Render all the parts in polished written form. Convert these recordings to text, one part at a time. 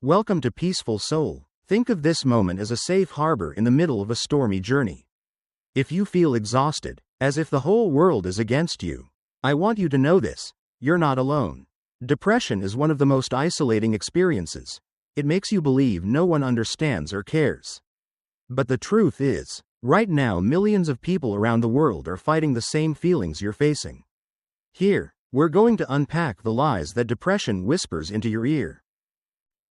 Welcome to Peaceful Soul. Think of this moment as a safe harbor in the middle of a stormy journey. If you feel exhausted, as if the whole world is against you, I want you to know this: you're not alone. Depression is one of the most isolating experiences. It makes you believe no one understands or cares. But the truth is, right now millions of people around the world are fighting the same feelings you're facing. Here, we're going to unpack the lies that depression whispers into your ear.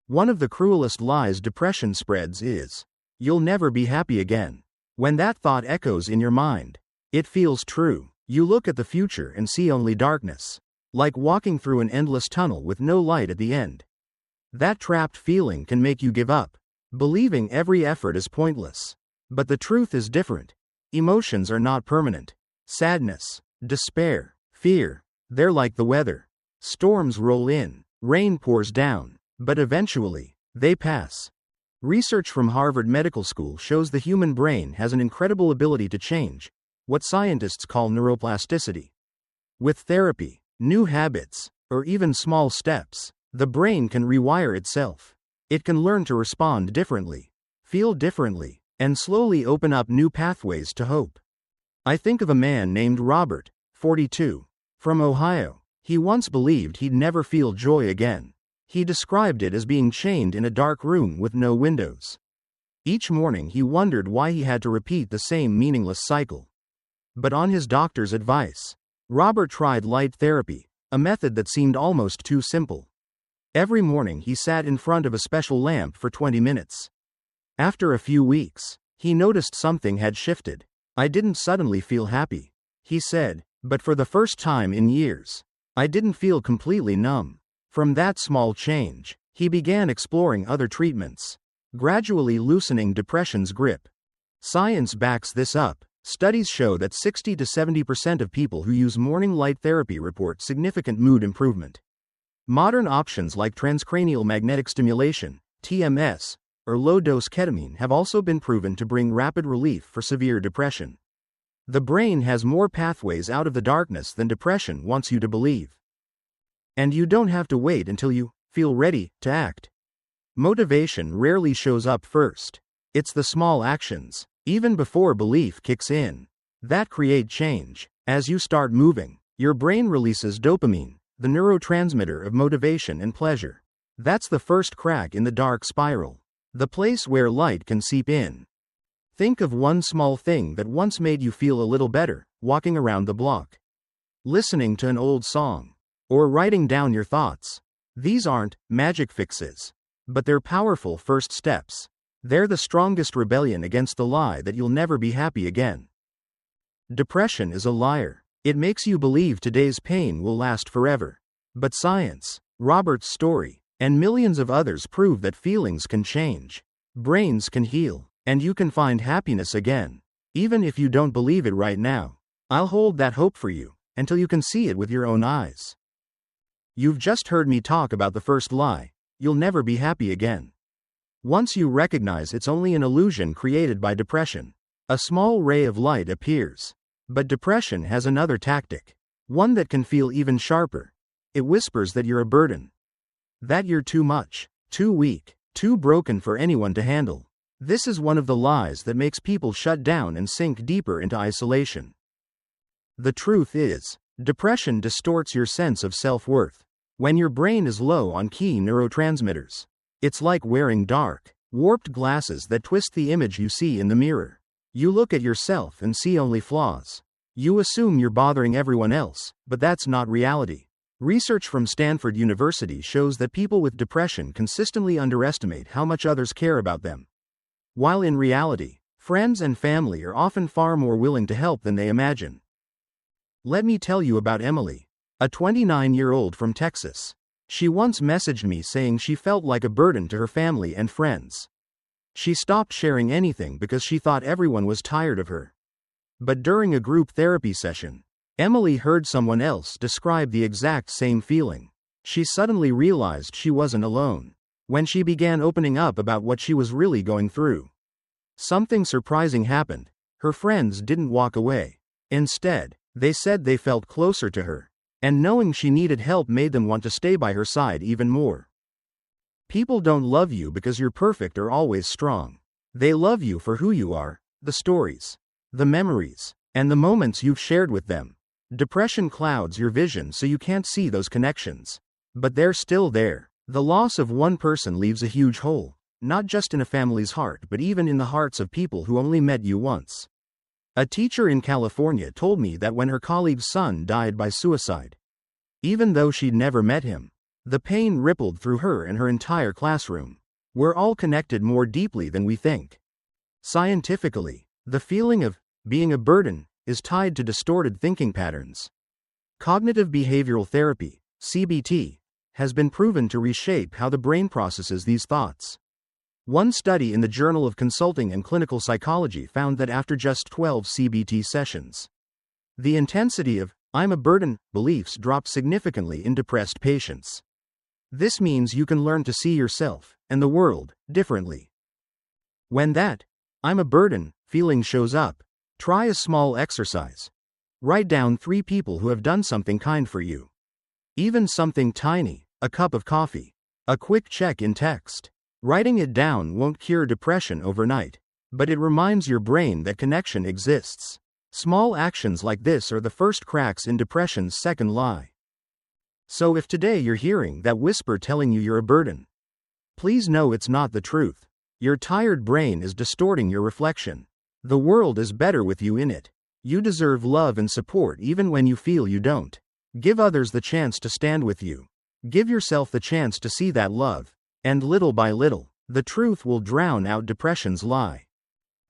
One of the cruelest lies depression spreads is, "You'll never be happy again." When that thought echoes in your mind, it feels true. You look at the future and see only darkness, like walking through an endless tunnel with no light at the end. That trapped feeling can make you give up, believing every effort is pointless. But the truth is different. Emotions are not permanent. Sadness, despair, fear, they're like the weather. Storms roll in, rain pours down, but eventually, they pass. Research from Harvard Medical School shows the human brain has an incredible ability to change, what scientists call neuroplasticity. With therapy, new habits, or even small steps, the brain can rewire itself. It can learn to respond differently, feel differently, and slowly open up new pathways to hope. I think of a man named Robert, 42, from Ohio. He once believed he'd never feel joy again. He described it as being chained in a dark room with no windows. Each morning he wondered why he had to repeat the same meaningless cycle. But on his doctor's advice, Robert tried light therapy, a method that seemed almost too simple. Every morning he sat in front of a special lamp for 20 minutes. After a few weeks, he noticed something had shifted. "I didn't suddenly feel happy," he said, "but for the first time in years, I didn't feel completely numb." From that small change, he began exploring other treatments, gradually loosening depression's grip. Science backs this up. Studies show that 60 to 70% of people who use morning light therapy report significant mood improvement. Modern options like transcranial magnetic stimulation, TMS, or low-dose ketamine have also been proven to bring rapid relief for severe depression. The brain has more pathways out of the darkness than depression wants you to believe. And you don't have to wait until you feel ready to act. Motivation rarely shows up first. It's the small actions, even before belief kicks in, that create change. As you start moving, your brain releases dopamine, the neurotransmitter of motivation and pleasure. That's the first crack in the dark spiral, the place where light can seep in. Think of one small thing that once made you feel a little better: walking around the block, listening to an old song, or writing down your thoughts. These aren't magic fixes, but they're powerful first steps. They're the strongest rebellion against the lie that you'll never be happy again. Depression is a liar. It makes you believe today's pain will last forever. But science, Robert's story, and millions of others prove that feelings can change, brains can heal, and you can find happiness again. Even if you don't believe it right now, I'll hold that hope for you until you can see it with your own eyes. You've just heard me talk about the first lie: you'll never be happy again. Once you recognize it's only an illusion created by depression, a small ray of light appears. But depression has another tactic, one that can feel even sharper. It whispers that you're a burden, that you're too much, too weak, too broken for anyone to handle. This is one of the lies that makes people shut down and sink deeper into isolation. The truth is, depression distorts your sense of self-worth. When your brain is low on key neurotransmitters, it's like wearing dark, warped glasses that twist the image you see in the mirror. You look at yourself and see only flaws. You assume you're bothering everyone else, but that's not reality. Research from Stanford University shows that people with depression consistently underestimate how much others care about them, while in reality, friends and family are often far more willing to help than they imagine. Let me tell you about Emily, a 29-year-old from Texas. She once messaged me saying she felt like a burden to her family and friends. She stopped sharing anything because she thought everyone was tired of her. But during a group therapy session, Emily heard someone else describe the exact same feeling. She suddenly realized she wasn't alone. When she began opening up about what she was really going through, something surprising happened. Her friends didn't walk away. Instead, they said they felt closer to her, and knowing she needed help made them want to stay by her side even more. People don't love you because you're perfect or always strong. They love you for who you are, the stories, the memories, and the moments you've shared with them. Depression clouds your vision so you can't see those connections. But they're still there. The loss of one person leaves a huge hole, not just in a family's heart but even in the hearts of people who only met you once. A teacher in California told me that when her colleague's son died by suicide, even though she'd never met him, the pain rippled through her and her entire classroom. We're all connected more deeply than we think. Scientifically, the feeling of being a burden is tied to distorted thinking patterns. Cognitive behavioral therapy, CBT, has been proven to reshape how the brain processes these thoughts. One study in the Journal of Consulting and Clinical Psychology found that after just 12 CBT sessions, the intensity of "I'm a burden" beliefs dropped significantly in depressed patients. This means you can learn to see yourself and the world differently. When that "I'm a burden" feeling shows up, try a small exercise. Write down 3 people who have done something kind for you. Even something tiny, a cup of coffee, a quick check in text. Writing it down won't cure depression overnight, but it reminds your brain that connection exists. Small actions like this are the first cracks in depression's second lie. So if today you're hearing that whisper telling you you're a burden, please know it's not the truth. Your tired brain is distorting your reflection. The world is better with you in it. You deserve love and support even when you feel you don't. Give others the chance to stand with you. Give yourself the chance to see that love. And little by little, the truth will drown out depression's lie.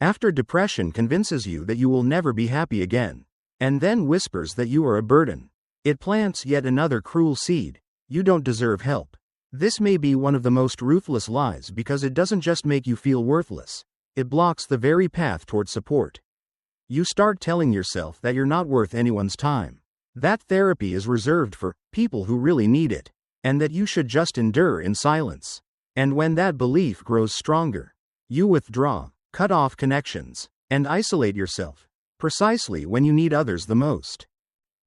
After depression convinces you that you will never be happy again, and then whispers that you are a burden, it plants yet another cruel seed. You don't deserve help. This may be one of the most ruthless lies because it doesn't just make you feel worthless, it blocks the very path toward support. You start telling yourself that you're not worth anyone's time, that therapy is reserved for people who really need it, and that you should just endure in silence. And when that belief grows stronger, you withdraw, cut off connections, and isolate yourself, precisely when you need others the most.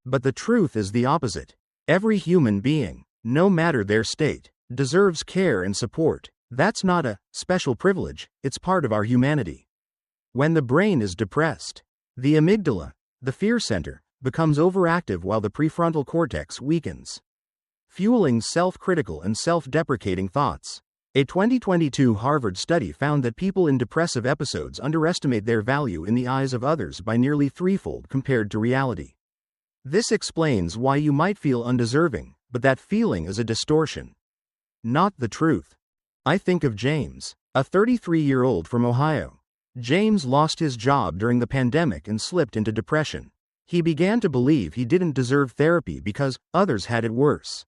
But the truth is the opposite. Every human being, no matter their state, deserves care and support. That's not a special privilege, it's part of our humanity. When the brain is depressed, the amygdala, the fear center, becomes overactive while the prefrontal cortex weakens, fueling self-critical and self-deprecating thoughts. A 2022 Harvard study found that people in depressive episodes underestimate their value in the eyes of others by nearly threefold compared to reality. This explains why you might feel undeserving, but that feeling is a distortion, not the truth. I think of James, a 33-year-old from Ohio. James lost his job during the pandemic and slipped into depression. He began to believe he didn't deserve therapy because others had it worse.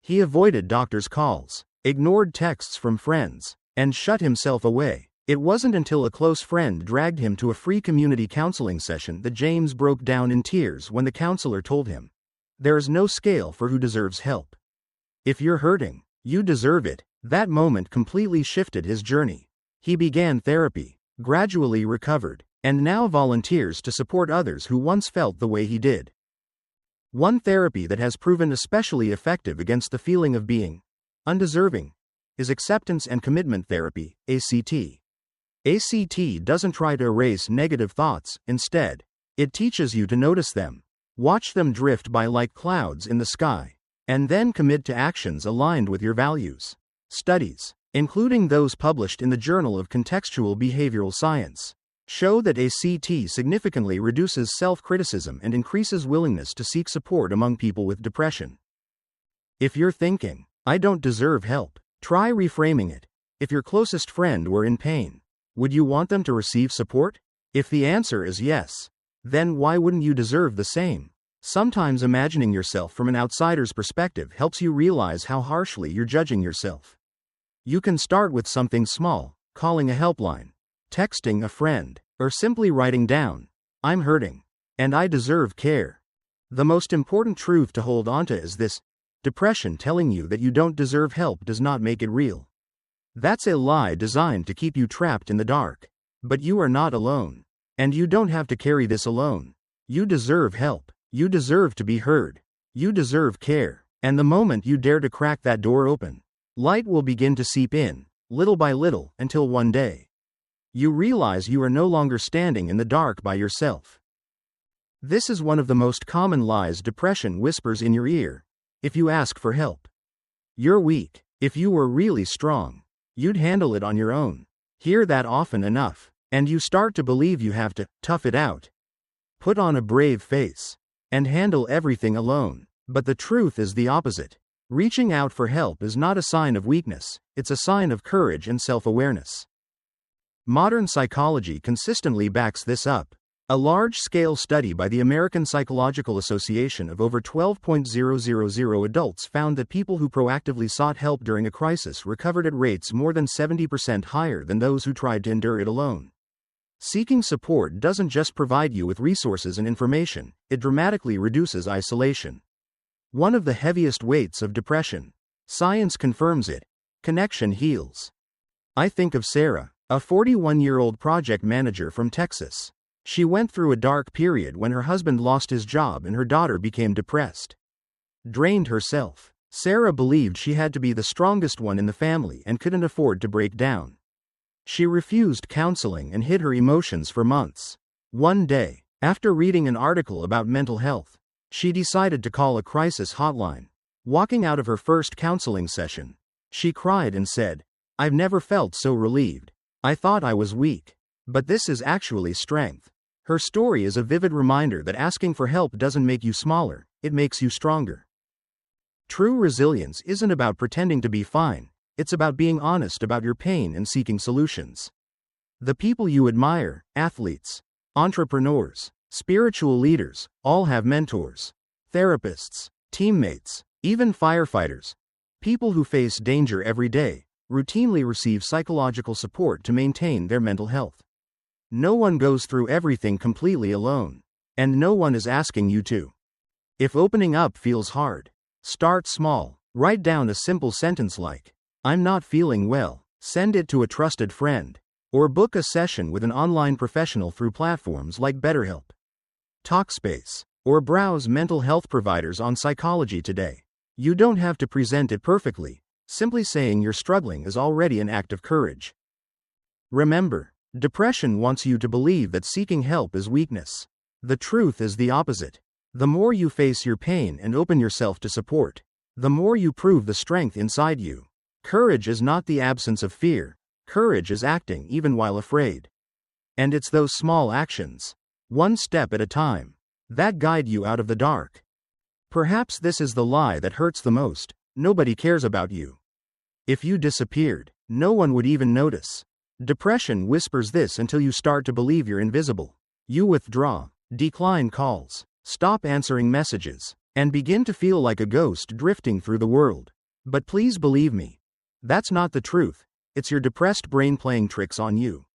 He avoided doctors' calls, ignored texts from friends, and shut himself away. It wasn't until a close friend dragged him to a free community counseling session that James broke down in tears when the counselor told him, "There is no scale for who deserves help. If you're hurting, you deserve it." That moment completely shifted his journey. He began therapy, gradually recovered, and now volunteers to support others who once felt the way he did. One therapy that has proven especially effective against the feeling of being undeserving is acceptance and commitment therapy, ACT. ACT doesn't try to erase negative thoughts, instead, it teaches you to notice them, watch them drift by like clouds in the sky, and then commit to actions aligned with your values. Studies, including those published in the Journal of Contextual Behavioral Science, show that ACT significantly reduces self-criticism and increases willingness to seek support among people with depression. If you're thinking, "I don't deserve help," try reframing it. If your closest friend were in pain, would you want them to receive support? If the answer is yes, then why wouldn't you deserve the same? Sometimes imagining yourself from an outsider's perspective helps you realize how harshly you're judging yourself. You can start with something small, calling a helpline, texting a friend, or simply writing down, "I'm hurting, and I deserve care." The most important truth to hold onto is this: depression telling you that you don't deserve help does not make it real. That's a lie designed to keep you trapped in the dark. But you are not alone. And you don't have to carry this alone. You deserve help. You deserve to be heard. You deserve care. And the moment you dare to crack that door open, Light will begin to seep in, little by little, until one day you realize you are no longer standing in the dark by yourself. This is one of the most common lies depression whispers in your ear. If you ask for help, you're weak. If you were really strong, you'd handle it on your own. Hear that often enough, and you start to believe you have to tough it out, put on a brave face, and handle everything alone. But the truth is the opposite. Reaching out for help is not a sign of weakness, it's a sign of courage and self-awareness. Modern psychology consistently backs this up. A large-scale study by the American Psychological Association of over 12,000 adults found that people who proactively sought help during a crisis recovered at rates more than 70% higher than those who tried to endure it alone. Seeking support doesn't just provide you with resources and information, it dramatically reduces isolation. One of the heaviest weights of depression. Science confirms it. Connection heals. I think of Sarah, a 41-year-old project manager from Texas. She went through a dark period when her husband lost his job and her daughter became depressed. Drained herself. Sarah believed she had to be the strongest one in the family and couldn't afford to break down. She refused counseling and hid her emotions for months. One day, after reading an article about mental health, she decided to call a crisis hotline. Walking out of her first counseling session, she cried and said, "I've never felt so relieved. I thought I was weak. But this is actually strength." Her story is a vivid reminder that asking for help doesn't make you smaller, it makes you stronger. True resilience isn't about pretending to be fine, it's about being honest about your pain and seeking solutions. The people you admire, athletes, entrepreneurs, spiritual leaders, all have mentors, therapists, teammates, even firefighters. People who face danger every day routinely receive psychological support to maintain their mental health. No one goes through everything completely alone, and no one is asking you to. If opening up feels hard, start small. Write down a simple sentence like, "I'm not feeling well," send it to a trusted friend, or book a session with an online professional through platforms like BetterHelp, Talkspace, or browse mental health providers on Psychology Today. You don't have to present it perfectly, simply saying you're struggling is already an act of courage. Remember, depression wants you to believe that seeking help is weakness. The truth is the opposite. The more you face your pain and open yourself to support, the more you prove the strength inside you. Courage is not the absence of fear, courage is acting even while afraid. And it's those small actions, one step at a time, that guide you out of the dark. Perhaps this is the lie that hurts the most: nobody cares about you. If you disappeared, no one would even notice. Depression whispers this until you start to believe you're invisible. You withdraw, decline calls, stop answering messages, and begin to feel like a ghost drifting through the world. But please believe me, that's not the truth. It's your depressed brain playing tricks on you.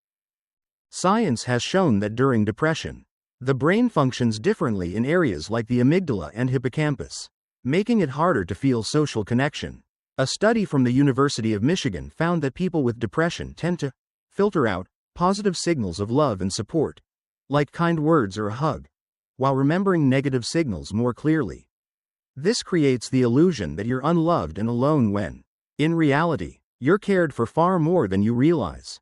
Science has shown that during depression, the brain functions differently in areas like the amygdala and hippocampus, making it harder to feel social connection. A study from the University of Michigan found that people with depression tend to filter out positive signals of love and support, like kind words or a hug, while remembering negative signals more clearly. This creates the illusion that you're unloved and alone when, in reality, you're cared for far more than you realize.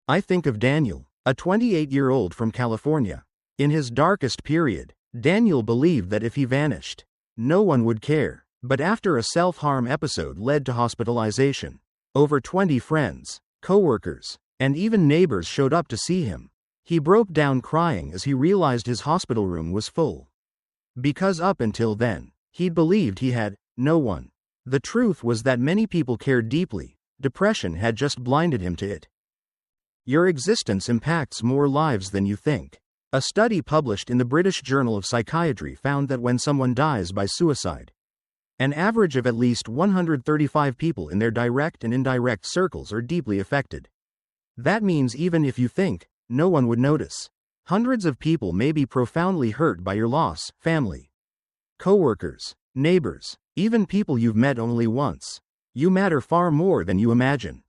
I think of Daniel, a 28-year-old from California. In his darkest period, Daniel believed that if he vanished, no one would care. But after a self-harm episode led to hospitalization, over 20 friends, coworkers, and even neighbors showed up to see him. He broke down crying as he realized his hospital room was full. Because up until then, he'd believed he had no one. The truth was that many people cared deeply, depression had just blinded him to it. Your existence impacts more lives than you think. A study published in the British Journal of Psychiatry found that when someone dies by suicide, an average of at least 135 people in their direct and indirect circles are deeply affected. That means even if you think no one would notice, hundreds of people may be profoundly hurt by your loss: family, coworkers, neighbors, even people you've met only once. You matter far more than you imagine.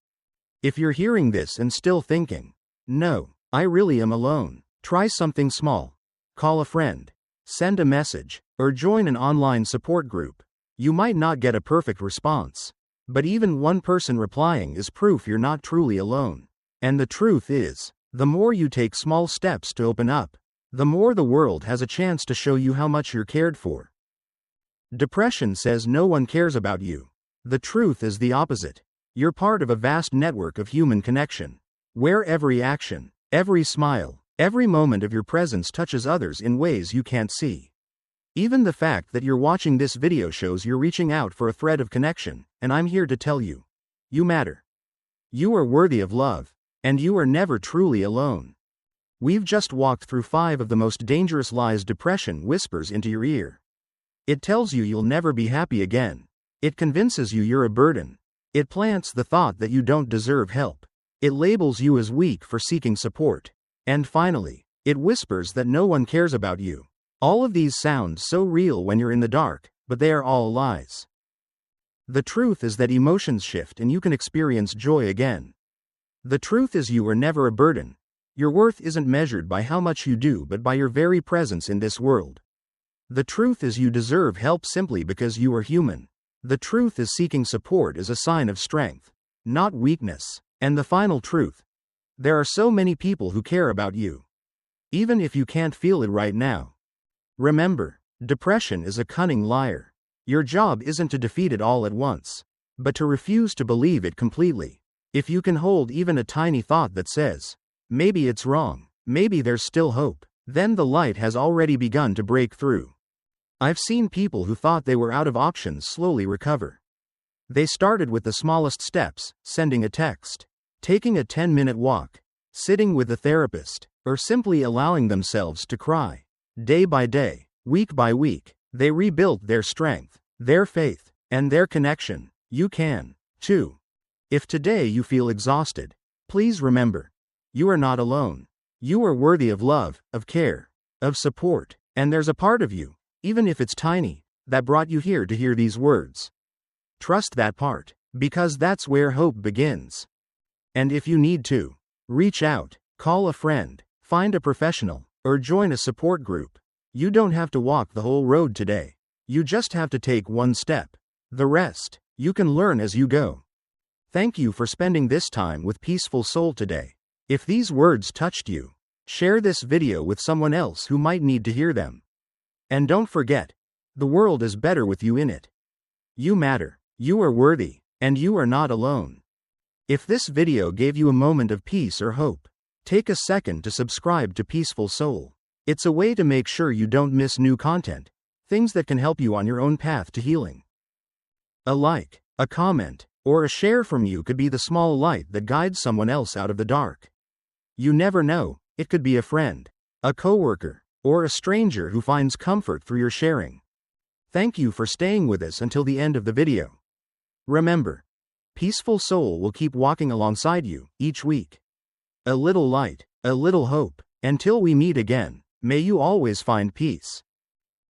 If you're hearing this and still thinking, "No, I really am alone," try something small. Call a friend, send a message, or join an online support group. You might not get a perfect response, But even one person replying is proof you're not truly alone. And the truth is, the more you take small steps to open up, the more the world has a chance to show you how much you're cared for. Depression says no one cares about you. The truth is the opposite. You're part of a vast network of human connection, where every action, every smile, every moment of your presence touches others in ways you can't see. Even the fact that you're watching this video shows you're reaching out for a thread of connection, and I'm here to tell you, you matter. You are worthy of love, and you are never truly alone. We've just walked through 5 of the most dangerous lies depression whispers into your ear. It tells you you'll never be happy again. It convinces you you're a burden. It plants the thought that you don't deserve help. It labels you as weak for seeking support. And finally, it whispers that no one cares about you. All of these sound so real when you're in the dark, but they are all lies. The truth is that emotions shift and you can experience joy again. The truth is you are never a burden. Your worth isn't measured by how much you do but by your very presence in this world. The truth is you deserve help simply because you are human. The truth is seeking support is a sign of strength, not weakness. And the final truth. There are so many people who care about you. Even if you can't feel it right now. Remember, depression is a cunning liar. Your job isn't to defeat it all at once, but to refuse to believe it completely. If you can hold even a tiny thought that says, maybe it's wrong, maybe there's still hope, then the light has already begun to break through. I've seen people who thought they were out of options slowly recover. They started with the smallest steps, sending a text, taking a 10-minute walk, sitting with a therapist, or simply allowing themselves to cry. Day by day, week by week, they rebuilt their strength, their faith, and their connection. You can, too. If today you feel exhausted, please remember, you are not alone. You are worthy of love, of care, of support, and there's a part of you, even if it's tiny, that brought you here to hear these words. Trust that part, because that's where hope begins. And if you need to, reach out, call a friend, find a professional, or join a support group. You don't have to walk the whole road today. You just have to take one step. The rest, you can learn as you go. Thank you for spending this time with Peaceful Soul today. If these words touched you, share this video with someone else who might need to hear them. And don't forget, the world is better with you in it. You matter, you are worthy, and you are not alone. If this video gave you a moment of peace or hope, take a second to subscribe to Peaceful Soul. It's a way to make sure you don't miss new content, things that can help you on your own path to healing. A like, a comment, or a share from you could be the small light that guides someone else out of the dark. You never know, it could be a friend, a coworker, or a stranger who finds comfort through your sharing. Thank you for staying with us until the end of the video. Remember, Peaceful Soul will keep walking alongside you each week. A little light, a little hope. Until we meet again, may you always find peace.